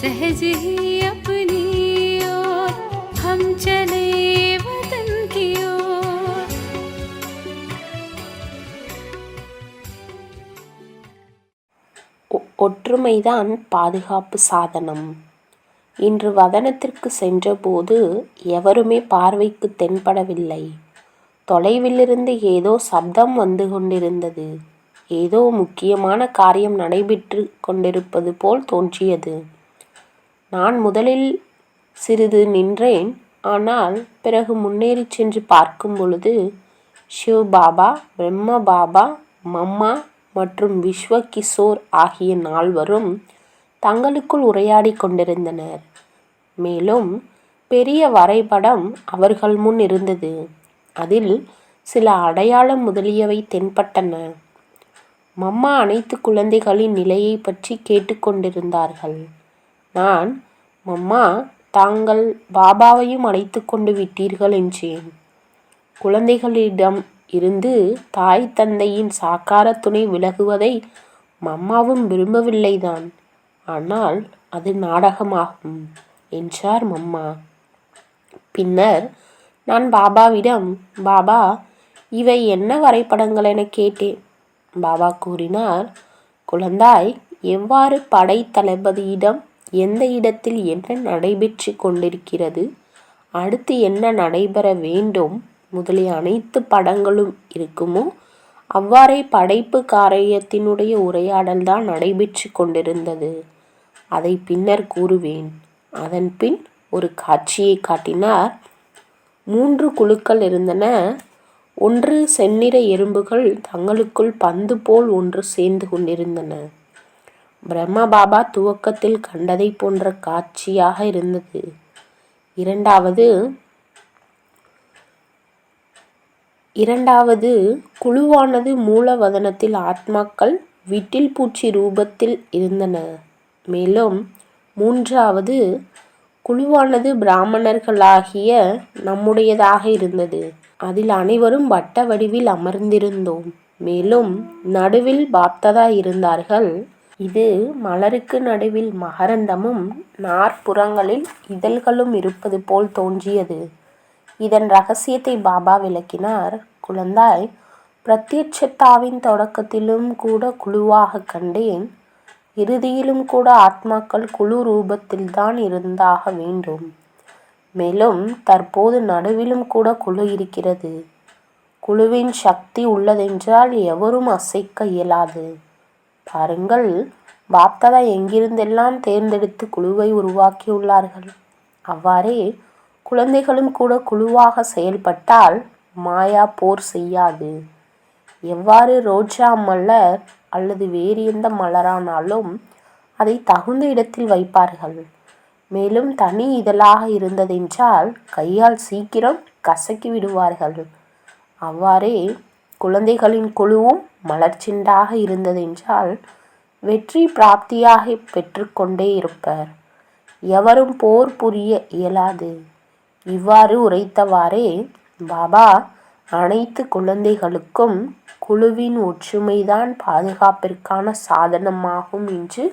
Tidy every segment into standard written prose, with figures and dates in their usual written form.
सहज ही अपनी ओर हम चले वतन की ओर। ஒற்றுமைதான் பாதுகாப்பு சாதனம். இன்று வதனத்திற்கு சென்றபோது எவருமே பார்வைக்கு தென்படவில்லை. தொலைவிலிருந்து ஏதோ சப்தம் வந்து கொண்டிருந்தது. ஏதோ முக்கியமான காரியம் நடைபெற்று கொண்டிருப்பது போல் தோன்றியது. நான் முதலில் சிறிது நின்றேன். ஆனால் பிறகு முன்னேறிச் சென்று பார்க்கும் பொழுது சிவ் பாபா, பிரம்ம பாபா, மம்மா மற்றும் விஸ்வ கிஷோர் ஆகிய 4வரும் தங்களுக்குள் உரையாடி கொண்டிருந்தனர். மேலும் பெரிய வரைபடம் அவர்கள் முன் இருந்தது. அதில் சில அடையாளம் முதலியவை தென்பட்டன. மம்மா அனைத்து குழந்தைகளின் நிலையை பற்றி கேட்டுக்கொண்டிருந்தார்கள். நான், மம்மா, தாங்கள் பாபாவையும் அழைத்து கொண்டு விட்டீர்கள் என்றேன். குழந்தைகளிடம் இருந்து தாய் தந்தையின் சாக்கார துணை விலகுவதை மம்மாவும் விரும்பவில்லைதான். ஆனால் அது நாடகமாகும் என்றார் மம்மா. பின்னர் நான் பாபாவிடம், பாபா, இவை என்ன வரைபடங்கள் என கேட்டேன். பாபா கூறினார், குழந்தாய், எவ்வாறு படை தளபதியிடம் எந்த இடத்தில் என்ன நடைபெற்று கொண்டிருக்கிறது, அடுத்து என்ன நடைபெற வேண்டும் முதலிய அனைத்து படங்களும் இருக்குமோ அவ்வாறே படைப்பு காரியத்தினுடைய உரையாடல்தான் நடைபெற்று கொண்டிருந்தது. அதை பின்னர் கூறுவேன். அதன் பின் ஒரு காட்சியை காட்டினார். 3 குழுக்கள் இருந்தன. ஒன்று செந்நிற எறும்புகள் தங்களுக்குள் பந்து போல் ஒன்று சேர்ந்து கொண்டிருந்தன. பிரம்ம பாபா துவக்கத்தில் கண்டதை போன்ற காட்சியாக இருந்தது. இரண்டாவது குழுவானது மூலவதனத்தில் ஆத்மாக்கள் விட்டில் பூச்சி ரூபத்தில் இருந்தன. மேலும் 3வது குழுவானது பிராமணர்களாகிய நம்முடையதாக இருந்தது. அதில் அனைவரும் வட்ட வடிவில் அமர்ந்திருந்தோம். மேலும் நடுவில் பாப்தாதா இருந்தார்கள். இது மலருக்கு நடுவில் மகரந்தமும் நாற்புறங்களில் இதழ்களும் இருப்பது போல் தோன்றியது. இதன் ரகசியத்தை பாபா விளக்கினார். குழந்தாய், பிரத்யட்சத்தாவின் தொடக்கத்திலும் கூட குழுவாக கண்டேன். இறுதியிலும் கூட ஆத்மாக்கள் குழு ரூபத்தில்தான் இருந்தாக வேண்டும். மேலும் தற்போது நடுவிலும் கூட குழு இருக்கிறது. குழுவின் சக்தி உள்ளதென்றால் எவரும் அசைக்க இயலாது. பாருங்கள், பாப்தாதா எங்கிருந்தெல்லாம் தேர்ந்தெடுத்து குழுவை உருவாக்கியுள்ளார்கள். அவ்வாறே குழந்தைகளும் கூட குழுவாக செயல்பட்டால் மாயா போர் செய்யாது. எவ்வாறு ரோஜா மலர் அல்லது வேறு எந்த மலரானாலும் அதை தகுந்த இடத்தில் வைப்பார்கள். மேலும் தனி இதழாக இருந்ததென்றால் கையால் சீக்கிரம் கசக்கி விடுவார்கள். அவ்வாறே குழந்தைகளின் குழுவும் மலர்ச்செண்டாக இருந்ததென்றால் வெற்றி பிராப்தியாக பெற்றுக்கொண்டே இருப்பர். எவரும் போர் புரிய இயலாது. இவ்வாறு உரைத்தவாறே பாபா அனைத்து குழந்தைகளுக்கும் குழுவின் ஒற்றுமைதான் பாதுகாப்பிற்கான சாதனமாகும் என்று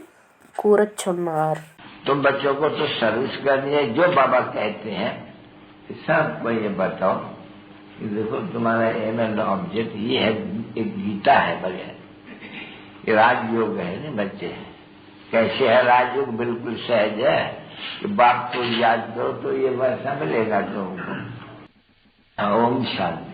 கூறச் சொன்னார். तुम बच्चों को तो सर्विस करनी है, जो बाबा कहते हैं सबको ये बताओ कि देखो तुम्हारा एम एंड ऑब्जेक्ट ये है, एक गीता है बढ़िया, ये राजयोग है ना बच्चे। कैसे है राजयोग? बिल्कुल सहज है कि बाप को याद करो तो ये वैसा मिलेगा तुमको। ओम शांति।